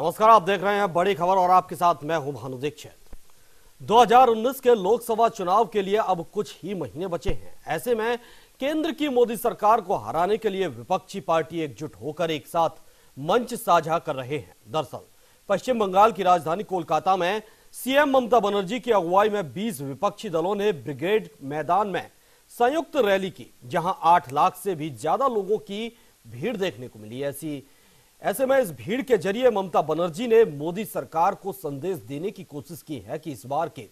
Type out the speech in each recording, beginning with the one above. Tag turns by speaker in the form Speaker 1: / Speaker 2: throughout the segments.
Speaker 1: नमस्कार, आप देख रहे हैं बड़ी खबर और आपके साथ मैं हूं भानु दीक्षित। 2019 के लोकसभा चुनाव के लिए अब कुछ ही महीने बचे हैं। ऐसे में केंद्र की मोदी सरकार को हराने के लिए विपक्षी पार्टी एकजुट होकर एक साथ मंच साझा कर रहे हैं। दरअसल पश्चिम बंगाल की राजधानी कोलकाता में सीएम ममता बनर्जी की अगुवाई में 20 विपक्षी दलों ने ब्रिगेड मैदान में संयुक्त रैली की, जहां 8 लाख से भी ज्यादा लोगों की भीड़ देखने को मिली। ऐसे में इस भीड़ के जरिए ममता बनर्जी ने मोदी सरकार को संदेश देने की कोशिश की है कि इस बार के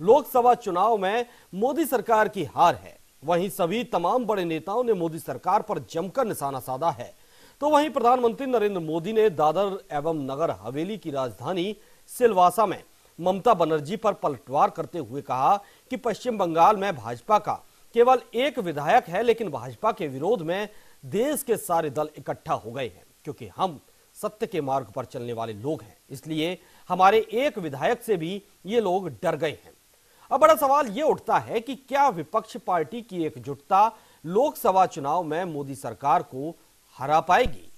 Speaker 1: लोकसभा चुनाव में मोदी सरकार की हार है। वहीं सभी तमाम बड़े नेताओं ने मोदी सरकार पर जमकर निशाना साधा है। तो वहीं प्रधानमंत्री नरेंद्र मोदी ने दादर एवं नगर हवेली की राजधानी सिलवासा में ममता बनर्जी पर पलटवार करते हुए कहा कि पश्चिम बंगाल में भाजपा का केवल एक विधायक है, लेकिन भाजपा के विरोध में देश के सारे दल इकट्ठा हो गए हैं, क्योंकि हम सत्य के मार्ग पर चलने वाले लोग हैं। इसलिए हमारे एक विधायक से भी ये लोग डर गए हैं। अब बड़ा सवाल ये उठता है कि क्या विपक्ष पार्टी की एकजुटता लोकसभा चुनाव में मोदी सरकार को हरा पाएगी?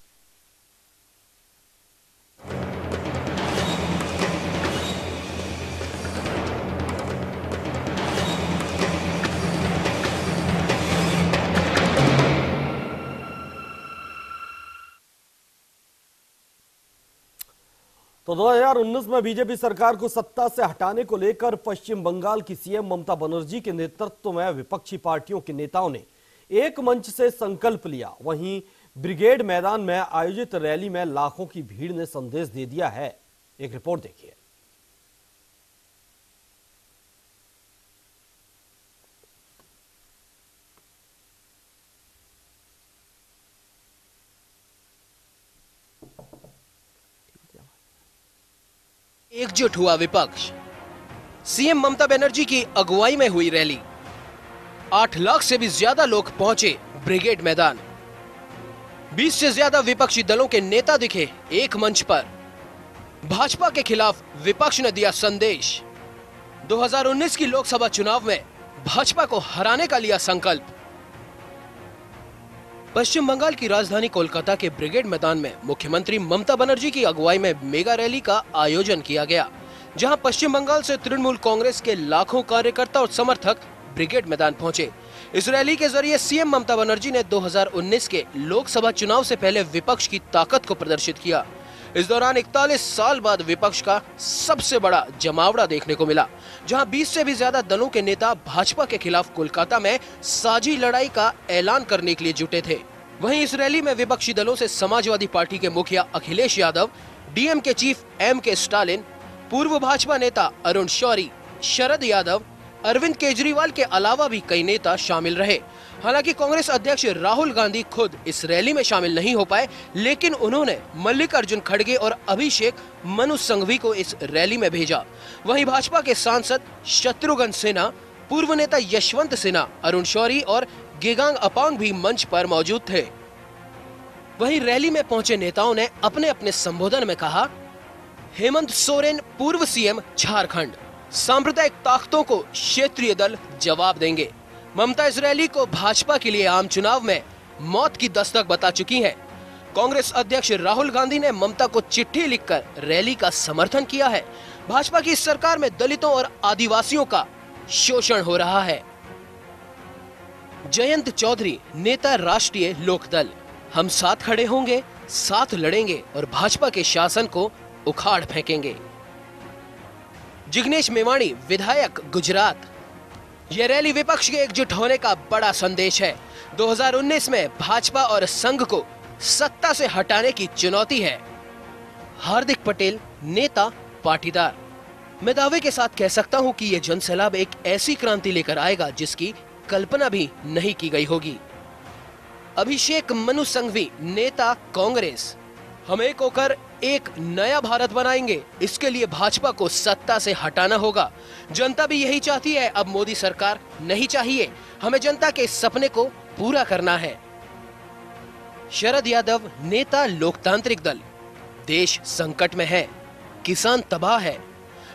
Speaker 1: तो 2019 में बीजेपी सरकार को सत्ता से हटाने को लेकर पश्चिम बंगाल की सीएम ममता बनर्जी के नेतृत्व में विपक्षी पार्टियों के नेताओं ने एक मंच से संकल्प लिया। वहीं ब्रिगेड मैदान में आयोजित रैली में लाखों की भीड़ ने संदेश दे दिया है। एक रिपोर्ट देखिए।
Speaker 2: एकजुट हुआ विपक्ष। सीएम ममता बनर्जी की अगुवाई में हुई रैली। 8 लाख से भी ज्यादा लोग पहुंचे ब्रिगेड मैदान। 20 से ज्यादा विपक्षी दलों के नेता दिखे एक मंच पर। भाजपा के खिलाफ विपक्ष ने दिया संदेश। 2019 की लोकसभा चुनाव में भाजपा को हराने का लिया संकल्प। पश्चिम बंगाल की राजधानी कोलकाता के ब्रिगेड मैदान में मुख्यमंत्री ममता बनर्जी की अगुवाई में मेगा रैली का आयोजन किया गया, जहां पश्चिम बंगाल से तृणमूल कांग्रेस के लाखों कार्यकर्ता और समर्थक ब्रिगेड मैदान पहुंचे। इस रैली के जरिए सीएम ममता बनर्जी ने 2019 के लोकसभा चुनाव से पहले विपक्ष की ताकत को प्रदर्शित किया। इस दौरान 41 साल बाद विपक्ष का सबसे बड़ा जमावड़ा देखने को मिला, जहां 20 से भी ज्यादा दलों के नेता भाजपा के खिलाफ कोलकाता में साझी लड़ाई का ऐलान करने के लिए जुटे थे। वहीं इस रैली में विपक्षी दलों से समाजवादी पार्टी के मुखिया अखिलेश यादव, डीएमके चीफ एमके स्टालिन, पूर्व भाजपा नेता अरुण शौरी, शरद यादव, अरविंद केजरीवाल के अलावा भी कई नेता शामिल रहे। हालांकि कांग्रेस अध्यक्ष राहुल गांधी खुद इस रैली में शामिल नहीं हो पाए, लेकिन उन्होंने मल्लिकार्जुन खड़गे और अभिषेक मनु संघवी को इस रैली में भेजा। वहीं भाजपा के सांसद शत्रुघ्न सिन्हा, पूर्व नेता यशवंत सिन्हा, अरुण शौरी और गेगांग अपांग भी मंच पर मौजूद थे। वहीं रैली में पहुंचे नेताओं ने अपने अपने संबोधन में कहा, हेमंत सोरेन पूर्व सीएम झारखंड, सांप्रदायिक ताकतों को क्षेत्रीय दल जवाब देंगे। ममता इस रैली को भाजपा के लिए आम चुनाव में मौत की दस्तक बता चुकी हैं। कांग्रेस अध्यक्ष राहुल गांधी ने ममता को चिट्ठी लिखकर रैली का समर्थन किया है। भाजपा की इस सरकार में दलितों और आदिवासियों का शोषण हो रहा है। जयंत चौधरी, नेता राष्ट्रीय लोकदल, हम साथ खड़े होंगे, साथ लड़ेंगे और भाजपा के शासन को उखाड़ फेंकेंगे। जिग्नेश मेवाणी, विधायक, गुजरात, यह रैली विपक्ष के एकजुट होने का बड़ा संदेश है। 2019 में भाजपा और संघ को सत्ता से हटाने की चुनौती है। हार्दिक पटेल, नेता, पाटीदार, मैं दावे के साथ कह सकता हूं कि यह जनसैलाब एक ऐसी क्रांति लेकर आएगा जिसकी कल्पना भी नहीं की गई होगी। अभिषेक मनु संघवी, नेता, कांग्रेस, हम एक होकर एक नया भारत बनाएंगे। इसके लिए भाजपा को सत्ता से हटाना होगा। जनता भी यही चाहती है। अब मोदी सरकार नहीं चाहिए, हमें जनता के सपने को पूरा करना है। शरद यादव, नेता, लोकतांत्रिक दल, देश संकट में है, किसान तबाह है,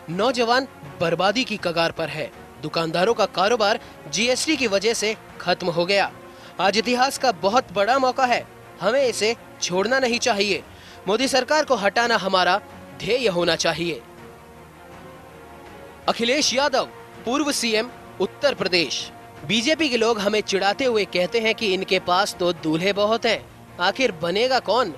Speaker 2: नौजवान बर्बादी की कगार पर है, दुकानदारों का कारोबार जीएसटी की वजह से खत्म हो गया। आज इतिहास का बहुत बड़ा मौका है, हमें इसे छोड़ना नहीं चाहिए। मोदी सरकार को हटाना हमारा ध्येय होना चाहिए। अखिलेश यादव, पूर्व सीएम, उत्तर प्रदेश। बीजेपी के लोग हमें चिढ़ाते हुए कहते हैं कि इनके पास तो दूल्हे बहुत हैं, आखिर बनेगा कौन?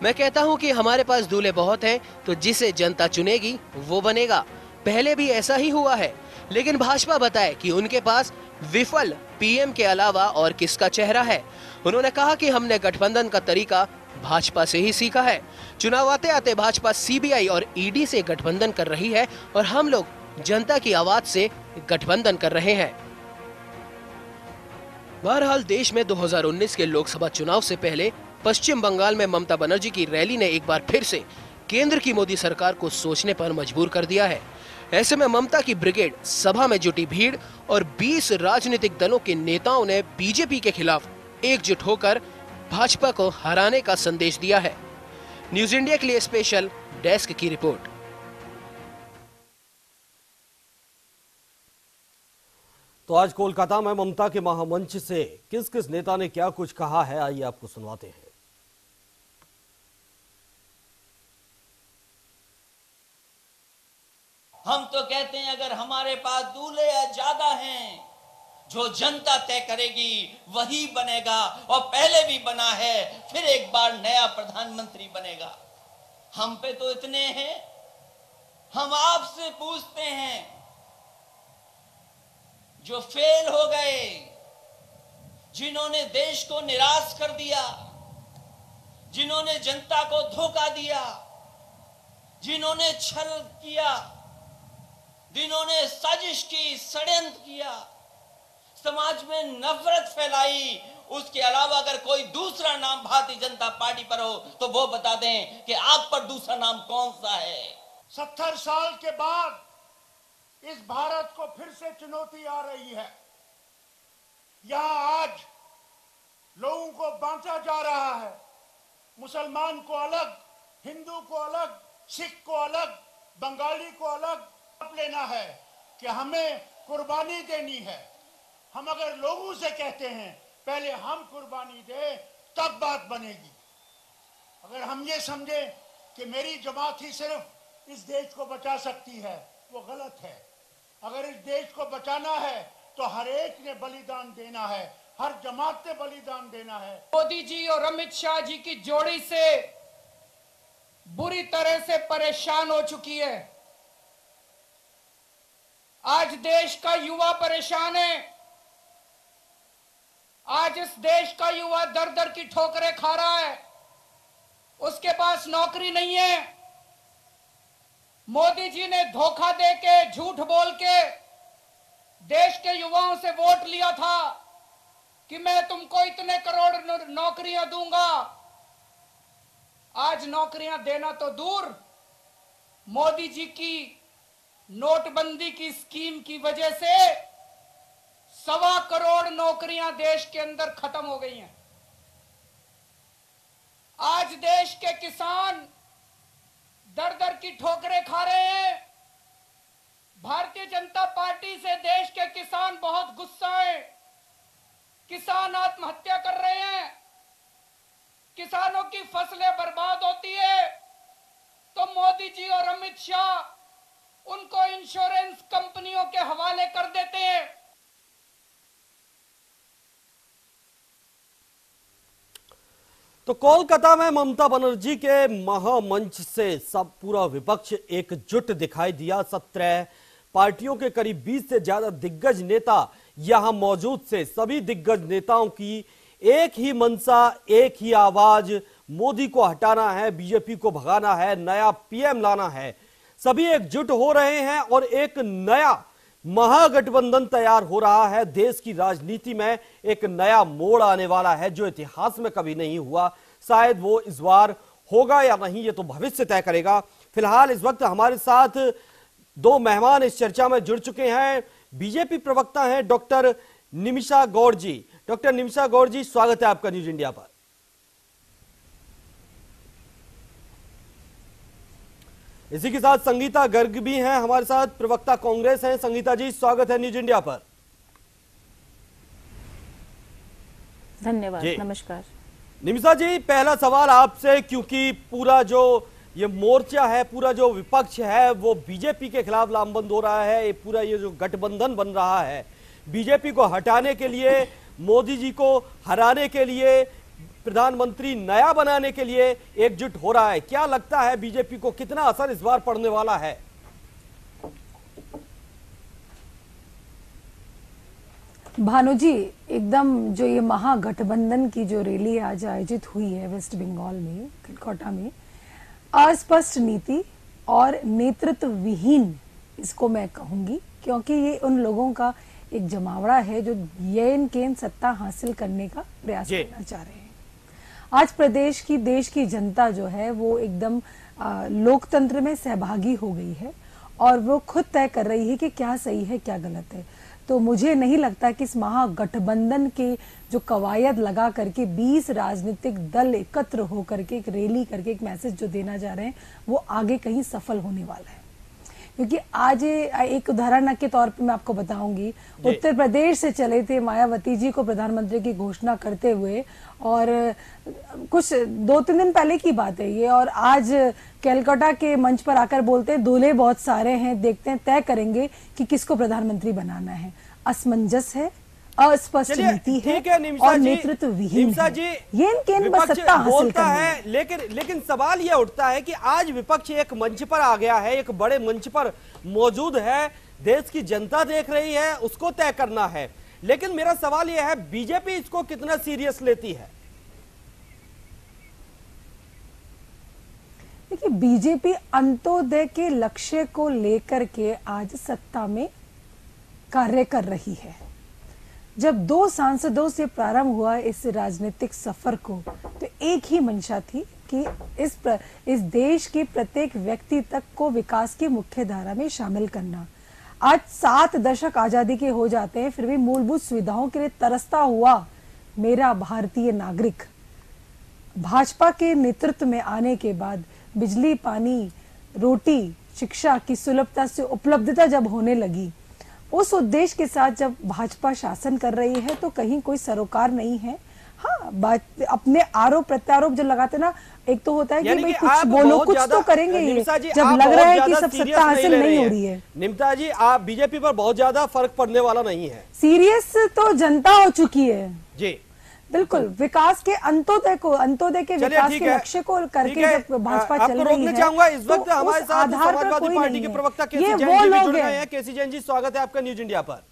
Speaker 2: मैं कहता हूं कि हमारे पास दूल्हे बहुत हैं, तो जिसे जनता चुनेगी वो बनेगा। पहले भी ऐसा ही हुआ है, लेकिन भाजपा बताए कि उनके पास विफल पीएम के अलावा और किसका चेहरा है। उन्होंने कहा कि हमने गठबंधन का तरीका भाजपा से ही सीखा है। चुनाव आते आते भाजपा सीबीआई और ईडी से गठबंधन कर रही है और हम लोग जनता की आवाज से गठबंधन कर रहे हैं। बहरहाल देश में 2019 के लोकसभा चुनाव से पहले पश्चिम बंगाल में ममता बनर्जी की रैली ने एक बार फिर से केंद्र की मोदी सरकार को सोचने पर मजबूर कर दिया है। ऐसे में ममता की ब्रिगेड सभा में जुटी भीड़ और 20 राजनीतिक दलों के नेताओं ने बीजेपी के खिलाफ एकजुट होकर भाजपा को हराने का संदेश दिया है। न्यूज इंडिया के लिए स्पेशल डेस्क की रिपोर्ट।
Speaker 1: तो आज कोलकाता में ममता के महामंच से किस किस नेता ने क्या कुछ कहा है, आइए आपको सुनवाते हैं।
Speaker 3: हम तो कहते हैं अगर हमारे पास दूल्हे ज्यादा हैं, जो जनता तय करेगी वही बनेगा, और पहले भी बना है, फिर एक बार नया प्रधानमंत्री बनेगा। हम पे तो इतने हैं। हम आपसे पूछते हैं, जो फेल हो गए, जिन्होंने देश को निराश कर दिया, जिन्होंने जनता को धोखा दिया, जिन्होंने छल किया, जिन्होंने साजिश की, षड्यंत्र किया, समाज में नफरत फैलाई, उसके अलावा अगर कोई दूसरा नाम भारतीय जनता पार्टी पर हो तो वो बता दें कि आप पर दूसरा नाम कौन सा है।
Speaker 4: 70 साल के बाद इस भारत को फिर से चुनौती आ रही है। यहां आज लोगों को बांटा जा रहा है। मुसलमान को अलग, हिंदू को अलग, सिख को अलग, बंगाली को अलग लेना है कि हमें कुर्बानी देनी है। हम अगर लोगों से कहते हैं पहले हम कुर्बानी दें तब बात बनेगी। अगर हम ये समझे कि मेरी जमात ही सिर्फ इस देश को बचा सकती है, वो गलत है। अगर इस देश को बचाना है तो हर एक ने बलिदान देना है, हर जमात ने बलिदान देना है।
Speaker 5: मोदी जी और अमित शाह जी की जोड़ी से बुरी तरह से परेशान हो चुकी है। आज देश का युवा परेशान है। आज इस देश का युवा दर दर की ठोकरें खा रहा है। उसके पास नौकरी नहीं है। मोदी जी ने धोखा देके, झूठ बोल के देश के युवाओं से वोट लिया था कि मैं तुमको इतने करोड़ नौकरियां दूंगा। आज नौकरियां देना तो दूर, मोदी जी की नोटबंदी की स्कीम की वजह से 1.25 करोड़ नौकरियां देश के अंदर खत्म हो गई हैं। आज देश के किसान दर दर की ठोकरें खा रहे हैं। भारतीय जनता पार्टी से देश के किसान बहुत गुस्सा है। किसान आत्महत्या कर रहे हैं, किसानों की फसलें बर्बाद होती है, तो मोदी जी और अमित शाह उनको इंश्योरेंस कंपनियों के हवाले कर देते हैं।
Speaker 1: तो कोलकाता में ममता बनर्जी के महामंच से सब पूरा विपक्ष एकजुट दिखाई दिया। 17 पार्टियों के करीब 20 से ज्यादा दिग्गज नेता यहां मौजूद थे। सभी दिग्गज नेताओं की एक ही मंशा, एक ही आवाज, मोदी को हटाना है, बीजेपी को भगाना है, नया पीएम लाना है। सभी एकजुट हो रहे हैं और एक नया महागठबंधन तैयार हो रहा है। देश की राजनीति में एक नया मोड़ आने वाला है जो इतिहास में कभी नहीं हुआ। शायद वो इस बार होगा या नहीं, ये तो भविष्य तय करेगा। फिलहाल इस वक्त हमारे साथ 2 मेहमान इस चर्चा में जुड़ चुके हैं। बीजेपी प्रवक्ता हैं डॉक्टर निमिषा गौड़ जी। डॉक्टर निमिषा गौड़ जी, स्वागत है आपका न्यूज इंडिया पर। इसी के साथ संगीता गर्ग भी हैं हमारे साथ, प्रवक्ता कांग्रेस हैं। संगीता जी, स्वागत है न्यूज इंडिया पर।
Speaker 6: धन्यवाद, नमस्कार।
Speaker 1: निमिषा जी, पहला सवाल आपसे, क्योंकि पूरा जो ये मोर्चा है, पूरा जो विपक्ष है वो बीजेपी के खिलाफ लामबंद हो रहा है। पूरा ये जो गठबंधन बन रहा है बीजेपी को हटाने के लिए, मोदी जी को हराने के लिए, प्रधानमंत्री नया बनाने के लिए एकजुट हो रहा है। क्या लगता है बीजेपी को कितना असर इस बार पड़ने वाला है?
Speaker 6: भानु जी, एकदम जो ये महागठबंधन की जो रैली आज आयोजित हुई है वेस्ट बंगाल में, कोलकाता में, अस्पष्ट नीति और नेतृत्व विहीन इसको मैं कहूंगी, क्योंकि ये उन लोगों का एक जमावड़ा है जो येन केन सत्ता हासिल करने का प्रयास करना चाह रहे हैं। आज देश की जनता जो है वो एकदम लोकतंत्र में सहभागी हो गई है और वो खुद तय कर रही है कि क्या सही है क्या गलत है। तो मुझे नहीं लगता कि इस महागठबंधन के जो कवायद लगा करके 20 राजनीतिक दल एकत्र होकर के एक रैली करके एक मैसेज जो देना जा रहे हैं वो आगे कहीं सफल होने वाला है। क्योंकि आज एक उदाहरण के तौर पे मैं आपको बताऊंगी, उत्तर प्रदेश से चले थे मायावती जी को प्रधानमंत्री की घोषणा करते हुए, और कुछ 2-3 दिन पहले की बात है ये, और आज कोलकाता के मंच पर आकर बोलते हैं दूल्हे बहुत सारे हैं, देखते हैं तय करेंगे कि किसको प्रधानमंत्री बनाना है। असमंजस है, अस्पष्ट नीति है और नेतृत्व विहीन है। ये इनके बस सत्ता हासिल करनी है।
Speaker 1: लेकिन सवाल यह उठता है कि आज विपक्ष एक मंच पर आ गया है, एक बड़े मंच पर मौजूद है, देश की जनता देख रही है, उसको तय करना है। लेकिन मेरा सवाल यह है बीजेपी इसको कितना सीरियस लेती है?
Speaker 6: देखिए, बीजेपी अंत्योदय के लक्ष्य को लेकर के आज सत्ता में कार्य कर रही है। जब 2 सांसदों से प्रारंभ हुआ इस राजनीतिक सफर को, तो एक ही मंशा थी कि इस देश के प्रत्येक व्यक्ति तक को विकास की मुख्य धारा में शामिल करना। आज 7 दशक आजादी के हो जाते हैं, फिर भी मूलभूत सुविधाओं के लिए तरसता हुआ मेरा भारतीय नागरिक भाजपा के नेतृत्व में आने के बाद बिजली, पानी, रोटी, शिक्षा की सुलभता से उपलब्धता जब होने लगी, उस उद्देश्य के साथ जब भाजपा शासन कर रही है तो कहीं कोई सरोकार नहीं है। हाँ, बात अपने आरोप प्रत्यारोप जो लगाते ना, एक तो होता है कि भाई कुछ बोलो, कुछ तो करेंगे ये, जब लग रहा है कि सब सत्ता हासिल नहीं हो रही है।
Speaker 1: निमिषा जी, आप बीजेपी पर बहुत ज्यादा फर्क पड़ने वाला नहीं है।
Speaker 6: सीरियस तो जनता हो चुकी है
Speaker 1: जी,
Speaker 6: बिल्कुल। विकास के अंत्योदय के विकास के लक्ष्य को करके जब भाजपा चल रही है,
Speaker 1: चाहूंगा इस वक्त
Speaker 6: तो
Speaker 1: हमारे साथ समाजवादी पार्टी के प्रवक्ता केसी जैन जी भी जुड़ गए हैं। केसी जैन जी, स्वागत है आपका न्यूज इंडिया पर।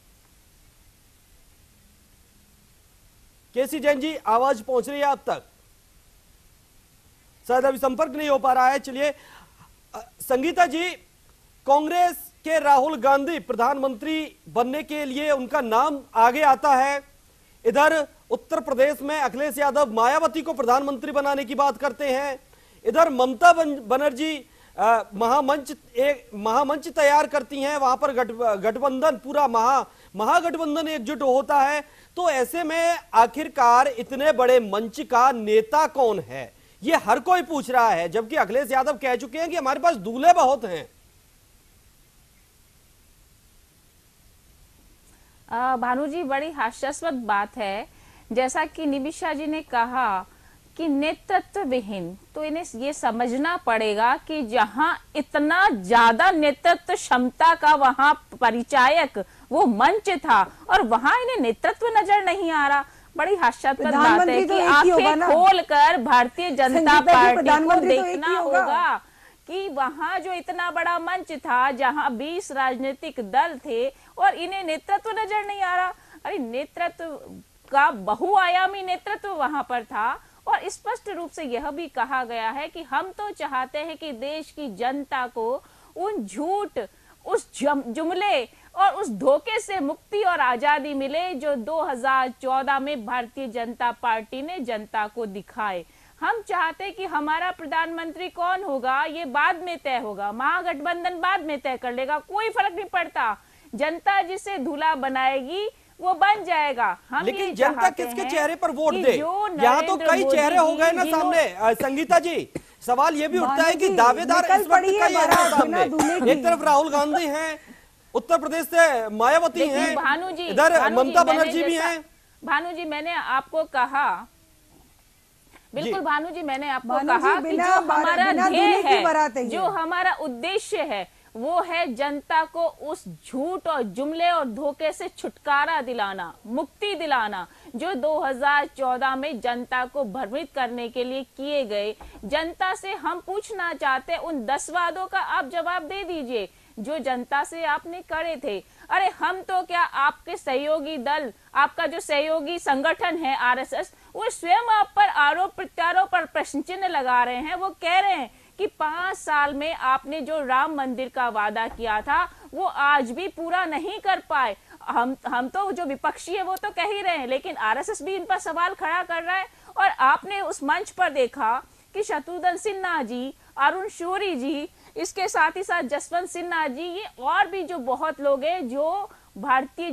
Speaker 1: केसी जैन जी, आवाज पहुंच रही है आप तक? शायद अभी संपर्क नहीं हो पा रहा है। चलिए, संगीता जी, कांग्रेस के राहुल गांधी प्रधानमंत्री बनने के लिए उनका नाम आगे आता है। इधर उत्तर प्रदेश में अखिलेश यादव मायावती को प्रधानमंत्री बनाने की बात करते हैं। इधर ममता बनर्जी महामंच तैयार करती हैं, वहां पर गठबंधन, पूरा महागठबंधन एकजुट होता है। तो ऐसे में आखिरकार इतने बड़े मंच का नेता कौन है, ये हर कोई पूछ रहा है, जबकि अखिलेश यादव कह चुके हैं कि हमारे पास दूल्हे बहुत हैं।
Speaker 7: भानु जी, बड़ी हास्यास्पद बात है, जैसा कि निमिषा जी ने कहा कि नेतृत्व विहीन, तो इन्हें ये समझना पड़ेगा कि जहां इतना ज्यादा नेतृत्व क्षमता का वहां परिचायक वो मंच था और वहां इन्हें नेतृत्व नजर नहीं आ रहा। बड़ी हास्यास्पद बात है कि आंखें खोलकर भारतीय जनता पार्टी को देखना होगा कि वहां जो इतना बड़ा मंच था, जहां 20 राजनीतिक दल थे और इन्हें नेतृत्व नजर नहीं आ रहा। अरे नेतृत्व का बहुआयामी नेतृत्व वहां पर था और स्पष्ट रूप से यह भी कहा गया है कि हम तो चाहते हैं कि देश की जनता को उन झूठ, उस जुमले और उस धोखे से मुक्ति और आजादी मिले जो 2014 में भारतीय जनता पार्टी ने जनता को दिखाए। हम चाहते कि हमारा प्रधानमंत्री कौन होगा ये बाद में तय होगा, महागठबंधन बाद में तय कर लेगा, कोई फर्क नहीं पड़ता। जनता जिसे दूल्हा बनाएगी वो बन जाएगा। हम
Speaker 1: लेकिन जनता किसके चेहरे पर वोट दे? यहाँ तो कई चेहरे हो गए ना सामने। संगीता जी, सवाल ये भी उठता है कि दावेदार इस वक्त कई है सामने। एक तरफ राहुल गांधी हैं, उत्तर प्रदेश से मायावती हैं,
Speaker 7: भानु जी,
Speaker 1: इधर ममता बनर्जी भी हैं।
Speaker 7: भानु जी, मैंने आपको कहा बिल्कुल भानु जी, मैंने आपको
Speaker 6: भानु
Speaker 7: कहा
Speaker 6: जी,
Speaker 7: कि
Speaker 6: बिना
Speaker 7: जो हमारा
Speaker 6: बिना
Speaker 7: ध्येय
Speaker 6: दूल्हे की बारात है
Speaker 7: है,
Speaker 6: ये।
Speaker 7: जो हमारा उद्देश्य है, वो है जनता को उस झूठ और जुमले और धोखे से छुटकारा दिलाना, मुक्ति दिलाना, जो 2014 में जनता को भ्रमित करने के लिए किए गए। जनता से हम पूछना चाहते हैं, उन 10 वादों का आप जवाब दे दीजिए जो जनता से आपने करे थे। अरे हम तो क्या, आपके सहयोगी दल, आपका जो सहयोगी संगठन है आरएसएस, वो स्वयं आप पर आरोप प्रत्यारोप पर प्रश्न चिन्ह लगा रहे हैं। वो कह रहे हैं कि 5 साल में आपने जो राम मंदिर का वादा किया था वो आज भी पूरा नहीं कर पाए। हम तो जो विपक्षी है वो तो कह ही रहे हैं, लेकिन आरएसएस भी इन पर सवाल खड़ा कर रहा है। और आपने उस मंच पर देखा कि शत्रुघ्न सिन्हा जी, अरुण शौरी जी, इसके साथ ही साथ जसवंत सिन्हा जी, ये और भी जो बहुत लोग हैं जो भारतीय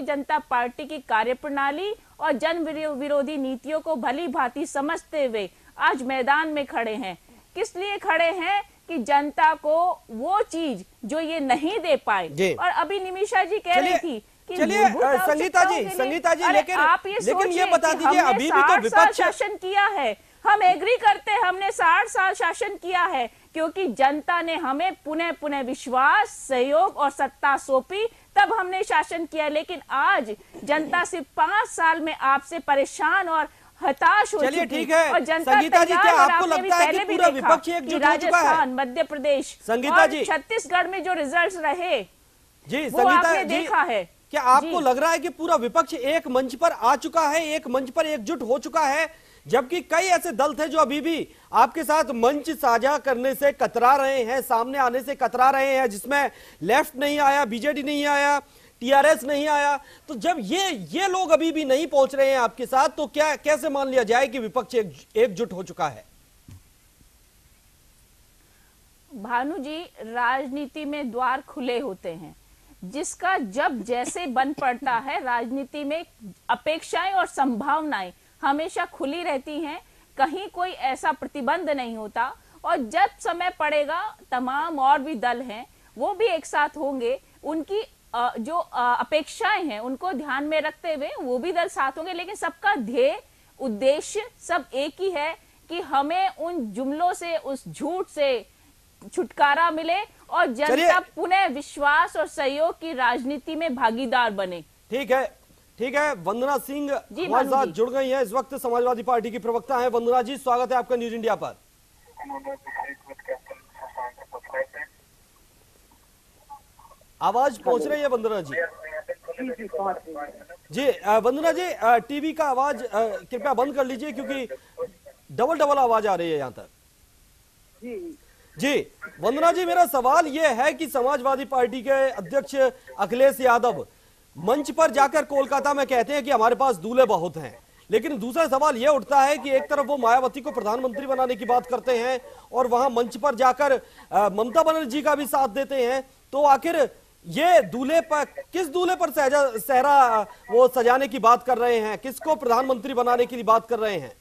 Speaker 7: जनता पार्टी की कार्यप्रणाली और जन विरोधी नीतियों को भली भांति समझते हुए आज मैदान में खड़े हैं। किस लिए खड़े हैं? कि जनता को वो चीज जो ये नहीं दे पाए। और अभी निमिषा जी कह रही थी कि
Speaker 1: चलिए संगीता जी, लेकिन ये बता दीजिए, अभी भी तो विपक्ष
Speaker 7: शासन किया है। हम एग्री करते हैं, हमने 60 साल शासन किया है, क्योंकि जनता ने हमें पुनः विश्वास, सहयोग और सत्ता सौंपी, तब हमने शासन किया। लेकिन आज जनता सिर्फ 5 साल में आपसे परेशान और हताश हो चुकी है।
Speaker 1: ठीक है।
Speaker 7: और जनता
Speaker 1: संगीता जी, क्या आपको लगता है कि पूरा विपक्ष एकजुट हो चुका है?
Speaker 7: राजस्थान, मध्य प्रदेश
Speaker 1: संगीता जी,
Speaker 7: छत्तीसगढ़ में जो रिजल्ट्स रहे
Speaker 1: जी,
Speaker 7: वो आपने देखा है।
Speaker 1: क्या आपको लग रहा है कि पूरा विपक्ष एक मंच पर आ चुका है, एक मंच पर एकजुट हो चुका है? जबकि कई ऐसे दल थे जो अभी भी आपके साथ मंच साझा करने से कतरा रहे हैं, सामने आने से कतरा रहे हैं, जिसमें लेफ्ट नहीं आया, बीजेडी नहीं आया, टीआरएस नहीं आया। तो जब ये लोग अभी भी नहीं पहुंच रहे हैं आपके साथ, तो क्या कैसे मान लिया जाए कि विपक्ष एकजुट हो चुका है?
Speaker 7: भानु जी, राजनीति में द्वार खुले होते हैं, जिसका जब जैसे बन पड़ता है। राजनीति में अपेक्षाएं और संभावनाएं हमेशा खुली रहती हैं, कहीं कोई ऐसा प्रतिबंध नहीं होता। और जब समय पड़ेगा, तमाम और भी दल हैं वो भी एक साथ होंगे, उनकी जो अपेक्षाएं हैं उनको ध्यान में रखते हुए वो भी दल साथ होंगे। लेकिन सबका ध्येय, उद्देश्य सब एक ही है कि हमें उन जुमलों से, उस झूठ से छुटकारा मिले और जनता पुनः विश्वास और सहयोग की राजनीति में भागीदार बने।
Speaker 1: ठीक है। वंदना सिंह हमारे साथ जुड़ गई हैं, इस वक्त समाजवादी पार्टी की प्रवक्ता हैं। वंदना जी, स्वागत है आपका न्यूज इंडिया पर। आवाज पहुंच रही है वंदना जी? जी वंदना जी, टीवी का आवाज कृपया बंद कर लीजिए, क्योंकि डबल आवाज आ रही है यहाँ तक। जी वंदना जी, मेरा सवाल यह है कि समाजवादी पार्टी के अध्यक्ष अखिलेश यादव मंच पर जाकर कोलकाता में कहते हैं कि हमारे पास दूल्हे बहुत हैं, लेकिन दूसरा सवाल यह उठता है कि एक तरफ वो मायावती को प्रधानमंत्री बनाने की बात करते हैं और वहां मंच पर जाकर ममता बनर्जी का भी साथ देते हैं। तो आखिर ये दूल्हे पर, किस दूल्हे पर सहरा वो सजाने की बात कर रहे हैं? किसको प्रधानमंत्री बनाने की बात कर रहे हैं?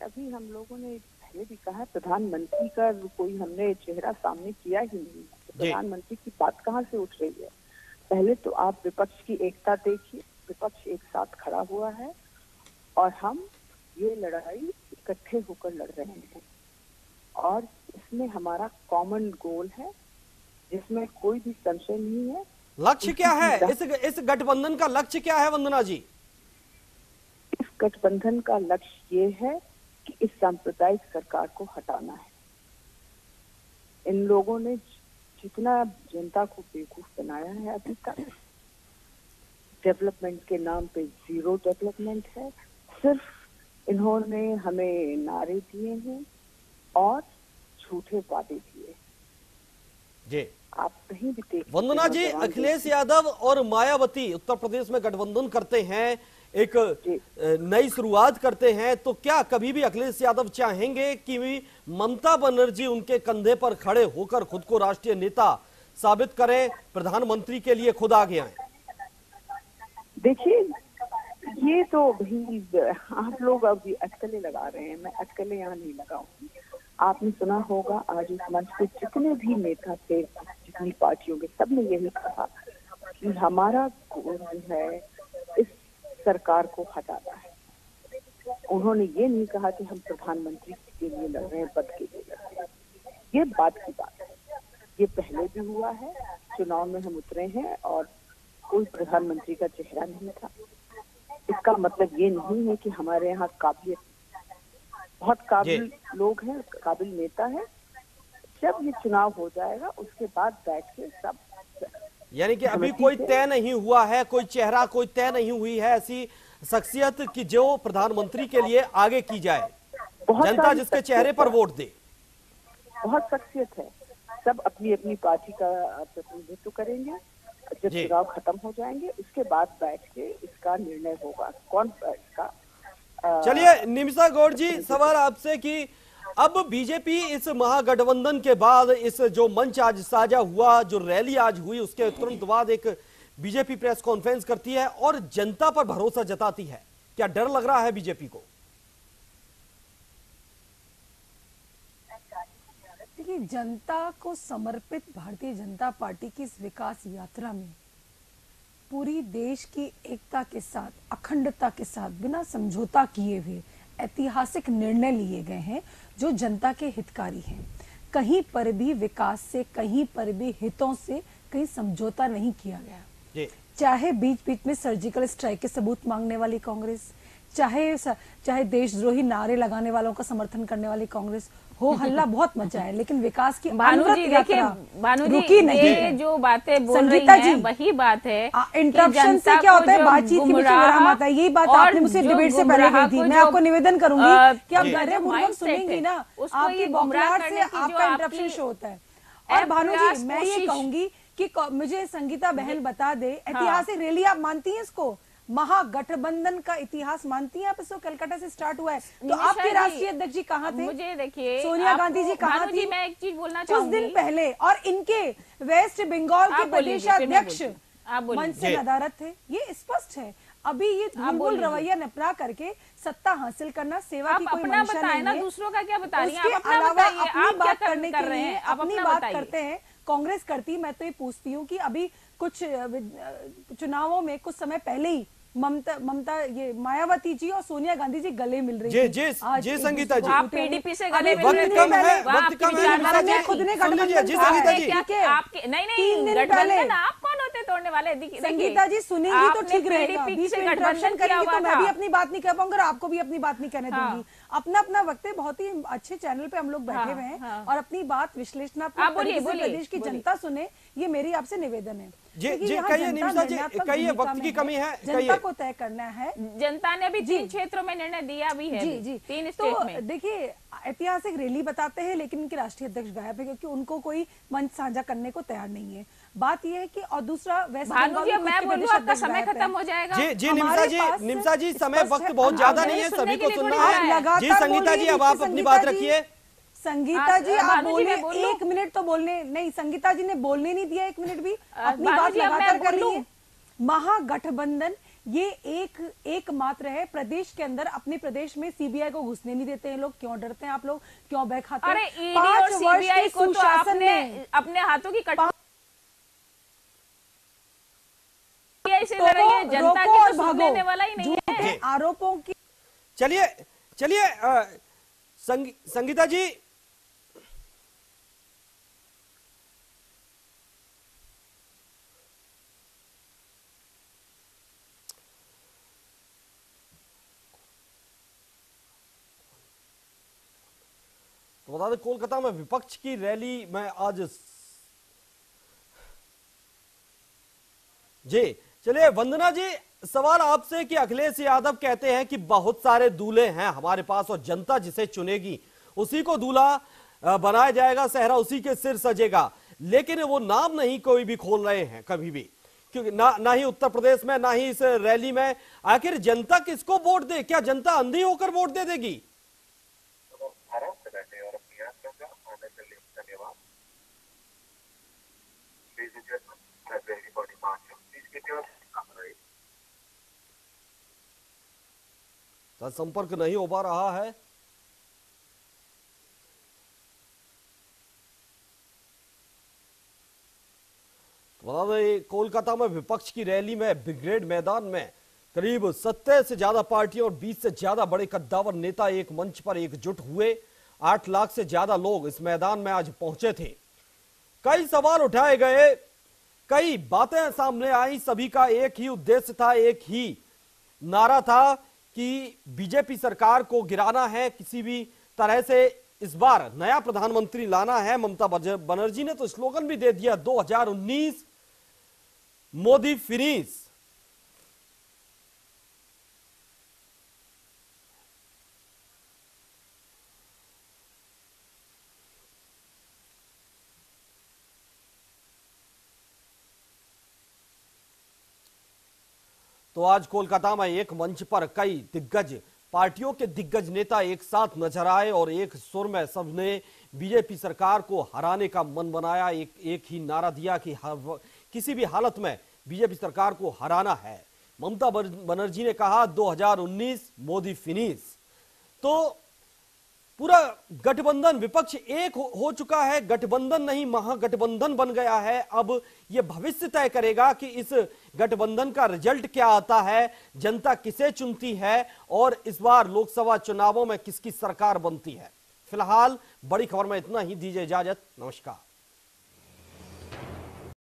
Speaker 8: अभी हम लोगों ने पहले भी कहा, प्रधानमंत्री का कोई हमने चेहरा सामने किया ही नहीं। प्रधानमंत्री की बात कहाँ से उठ रही है? पहले तो आप विपक्ष की एकता देखिए, विपक्ष एक साथ खड़ा हुआ है और हम ये लड़ाई इकट्ठे होकर लड़ रहे हैं, और इसमें हमारा कॉमन गोल है जिसमें कोई भी संशय नहीं है।
Speaker 1: लक्ष्य क्या है इस गठबंधन का? लक्ष्य क्या है वंदना जी?
Speaker 8: इस गठबंधन का लक्ष्य ये है कि इस सांप्रदायिक सरकार को हटाना है। इन लोगों ने जितना जनता को बेवकूफ बनाया है अभी तक, डेवलपमेंट के नाम पे जीरो डेवलपमेंट है। सिर्फ इन्होंने हमें नारे दिए हैं और झूठे वादे दिए।
Speaker 1: जी
Speaker 8: आप कहीं भी देख,
Speaker 1: वंदना जी, अखिलेश यादव और मायावती उत्तर प्रदेश में गठबंधन करते हैं, एक नई शुरुआत करते हैं, तो क्या कभी भी अखिलेश यादव चाहेंगे कि ममता बनर्जी उनके कंधे पर खड़े होकर खुद को राष्ट्रीय नेता साबित करें, प्रधानमंत्री के लिए खुद आगे आए?
Speaker 8: देखिए, ये तो भाई आप लोग अभी अटकलें लगा रहे हैं, मैं अटकलें यहाँ नहीं लगाऊंगी। आपने सुना होगा आज इस मंच पे जितने भी नेता थे, जितनी पार्टियों के, सबने यही कहा कि हमारा गोल है इस सरकार को हटाना है। उन्होंने ये नहीं कहा कि हम प्रधानमंत्री के लिए लड़ रहे हैं, पद के लिए लड़ रहे हैं। ये बात की बात है, ये पहले भी हुआ है, चुनाव में हम उतरे हैं और कोई प्रधानमंत्री का चेहरा नहीं था। इसका मतलब ये नहीं है कि हमारे यहाँ बहुत काबिल लोग हैं, काबिल नेता है। जब ये चुनाव हो जाएगा उसके बाद बैठ के सब,
Speaker 1: यानी कि अभी कोई तय नहीं हुआ है, कोई चेहरा कोई तय नहीं हुई है ऐसी शख्सियत की जो प्रधानमंत्री के लिए आगे की जाए, जनता जिसके चेहरे पर वोट दे।
Speaker 8: बहुत शख्सियत है, सब अपनी अपनी पार्टी का प्रतिनिधित्व करेंगे। जब चुनाव खत्म हो जाएंगे उसके बाद बैठ के इसका निर्णय होगा कौन इसका।
Speaker 1: चलिए निमिषा गौड़ जी, सवाल आपसे कि अब बीजेपी इस महागठबंधन के बाद इस जो मंच आज साझा हुआ, जो रैली आज हुई, उसके तुरंत बाद एक बीजेपी प्रेस कॉन्फ्रेंस करती है और जनता पर भरोसा जताती है। क्या डर लग रहा है बीजेपी को?
Speaker 6: देखिए, जनता को समर्पित भारतीय जनता पार्टी की इस विकास यात्रा में पूरी देश की एकता के साथ, अखंडता के साथ, बिना समझौता किए हुए ऐतिहासिक निर्णय लिए गए हैं जो जनता के हितकारी हैं। कहीं पर भी विकास से, कहीं पर भी हितों से कहीं समझौता नहीं किया गया। चाहे बीच बीच में सर्जिकल स्ट्राइक के सबूत मांगने वाली कांग्रेस, चाहे देशद्रोही नारे लगाने वालों का समर्थन करने वाली कांग्रेस, हो हल्ला बहुत मचा है, लेकिन विकास की
Speaker 7: भानुजी देखिए, भानुजी ये जो बातें बोल रही हैं वही बात है।
Speaker 6: इंटरप्शन से क्या होता है, बातचीत के बीच में आता है। यही बात आपने मुझसे डिबेट से पहले कही थी। मैं आपको निवेदन करूंगी कि आप धैर्यपूर्वक सुनेंगी ना, आपकी बौखलाहट से आपका इंटरप्शन शो होता है। और भानुजी मैं ये कहूंगी कि मुझे संगीता बहन बता दे, ऐतिहासिक रैली आप मानती हैं इसको? महागठबंधन का इतिहास मानती हैं आप इसको? कलकत्ता से स्टार्ट हुआ है तो आपके राष्ट्रीय अध्यक्ष जी कहाँ थे?
Speaker 7: मुझे देखिए,
Speaker 6: सोनिया गांधी जी कहाँ थी?
Speaker 7: मैं एक चीज बोलना चाहूंगी,
Speaker 6: कुछ दिन पहले, और इनके वेस्ट बंगाल के प्रदेशाध्यक्ष मंच से नदारत थे। ये स्पष्ट है। अभी ये भूल रवैया नपरा करके सत्ता हासिल करना, सेवा की कोई मंशा नहीं है।
Speaker 7: दूसरों का क्या बता रही हैं?
Speaker 6: उसके अलावा अपनी बात करने के लिए अपनी बात करते हैं, कांग्रेस करती। मैं तो ये पूछती हूँ कि अभी कुछ चुनावों में कुछ समय पहले ही ममता ये मायावती जी और सोनिया गांधी जी गले मिल रही है।
Speaker 1: जी संगीता जी,
Speaker 7: आप पीडीपी से गले मिल
Speaker 1: रहे थे। वक्त कम है,
Speaker 6: खुद ने गठबंधन
Speaker 1: जी संगीता जी,
Speaker 7: आपके नहीं गठबंधन आप कौन होते तोड़ने वाले?
Speaker 6: संगीता जी सुनेंगी तो ठीक रहेगा, बीच में इंटरप्शन करेंगी तो मैं भी अपनी बात नहीं कह पाऊंगा और आपको भी अपनी बात नहीं कहने दूंगी। अपना अपना वक्त है, बहुत ही अच्छे चैनल पे हम लोग बैठे हुए हैं और अपनी बात विश्लेषणात्मक तरीके से प्रदेश की जनता सुने, ये मेरी आपसे निवेदन है।
Speaker 1: जी कहिए निमिषा जी, कहिए, वक्त की कमी है,
Speaker 6: जनता को तय करना है।
Speaker 7: जनता ने भी 3 क्षेत्रों में निर्णय दिया भी है।
Speaker 6: जी
Speaker 7: 3 स्टेट
Speaker 6: तो
Speaker 7: में।
Speaker 6: देखिए, ऐतिहासिक रैली बताते हैं लेकिन इनके राष्ट्रीय अध्यक्ष गायब है क्योंकि उनको कोई मंच साझा करने को तैयार नहीं है। बात यह है कि, और दूसरा वेस्ट बंगाल में
Speaker 7: मैं बोलूं आपका समय खत्म हो जाएगा।
Speaker 1: जी निमिषा जी समय वक्त बहुत ज्यादा नहीं है, सभी को सुनना है। जी संगीता जी, अब आप अपनी बात रखिए।
Speaker 6: संगीता जी आप बोले, 1 मिनट तो बोलने नहीं, संगीता जी ने बोलने नहीं दिया 1 मिनट भी, अपनी बात लगातार कर रही है। महागठबंधन ये एकमात्र है प्रदेश के अंदर, अपने प्रदेश में सीबीआई को घुसने नहीं देते हैं लोग। क्यों डरते हैं आप लोग, क्यों बहकाते हैं?
Speaker 7: अरे ईडी और सीबीआई को तो आपने अपने हाथों की जनता की तो सुनने देने वाला ही नहीं है
Speaker 6: आरोपों की।
Speaker 1: चलिए संगीता जी, तो बता दें कोलकाता में विपक्ष की रैली में आज जी। चलिए वंदना जी, सवाल आपसे कि अखिलेश यादव कहते हैं कि बहुत सारे दूल्हे हैं हमारे पास और जनता जिसे चुनेगी उसी को दूल्हा बनाया जाएगा, सहरा उसी के सिर सजेगा, लेकिन वो नाम नहीं कोई भी खोल रहे हैं कभी भी, क्योंकि ना ही उत्तर प्रदेश में, ना ही इस रैली में। आखिर जनता किसको वोट दे? क्या जनता अंधी होकर वोट दे देगी? संपर्क नहीं हो पा रहा है। बता दें कोलकाता में विपक्ष की रैली में ब्रिगेड मैदान में करीब 70 से ज्यादा पार्टियों और 20 से ज्यादा बड़े कद्दावर नेता एक मंच पर एकजुट हुए। 8 लाख से ज्यादा लोग इस मैदान में आज पहुंचे थे। कई सवाल उठाए गए, कई बातें सामने आई। सभी का एक ही उद्देश्य था, एक ही नारा था कि बीजेपी सरकार को गिराना है, किसी भी तरह से इस बार नया प्रधानमंत्री लाना है। ममता बनर्जी ने तो स्लोगन भी दे दिया, 2019 मोदी फिनिश। तो आज कोलकाता में एक मंच पर कई दिग्गज पार्टियों के दिग्गज नेता एक साथ नजर आए और एक सुर में सबने बीजेपी सरकार को हराने का मन बनाया। एक ही नारा दिया कि किसी भी हालत में बीजेपी सरकार को हराना है। ममता बनर्जी ने कहा 2019 मोदी फिनिश। तो पूरा गठबंधन, विपक्ष एक हो चुका है, गठबंधन नहीं महागठबंधन बन गया है। अब यह भविष्य तय करेगा कि इस गठबंधन का रिजल्ट क्या आता है, जनता किसे चुनती है और इस बार लोकसभा चुनावों में किसकी सरकार बनती है। फिलहाल बड़ी खबर में इतना ही, दीजिए इजाजत, नमस्कार।